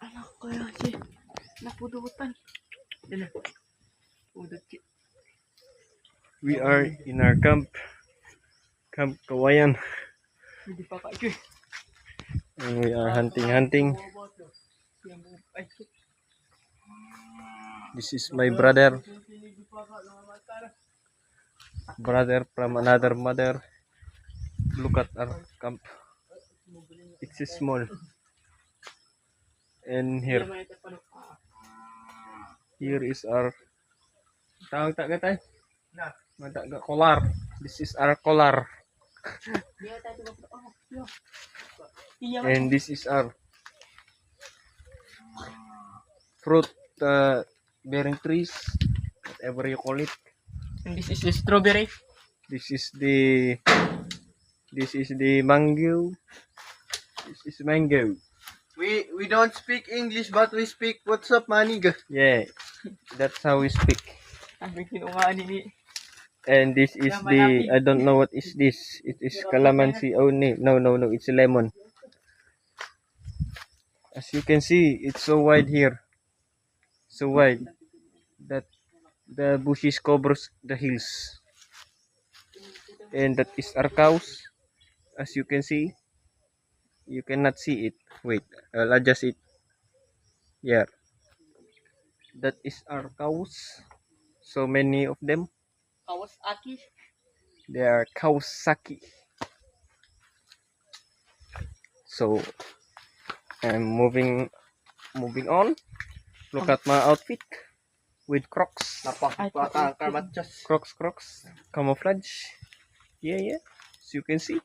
Anak ko yan si napudutan. Yan na. Pudot si. We are in our camp. Camp Kawayan. Hindi pa kayo. And we are hunting. Ay, shit. This is my brother. Brother from another mother. Look at our camp. It's small. And here is our tawag tayo. Kolar. This is our kolar. And this is our fruit bearing trees, whatever you call it. And this is the strawberry. This is the mango. This is mango. We don't speak English, but we speak what's up, maniga. Yeah, that's how we speak. Ang kinungaan ni. And this is the, I don't know what is this. It is calamansi only. No, it's lemon. As you can see, it's so wide here. So wide that the bushes covers the hills. And that is our cows. As you can see, you cannot see it. Wait, I'll adjust it. Yeah, that is our cows. So many of them. Kawasaki. They are Kawasaki. So I'm moving on. Look at my outfit with Crocs. Napakapata ang karmatsyas. Crocs. Camouflage. Yeah. As you can see.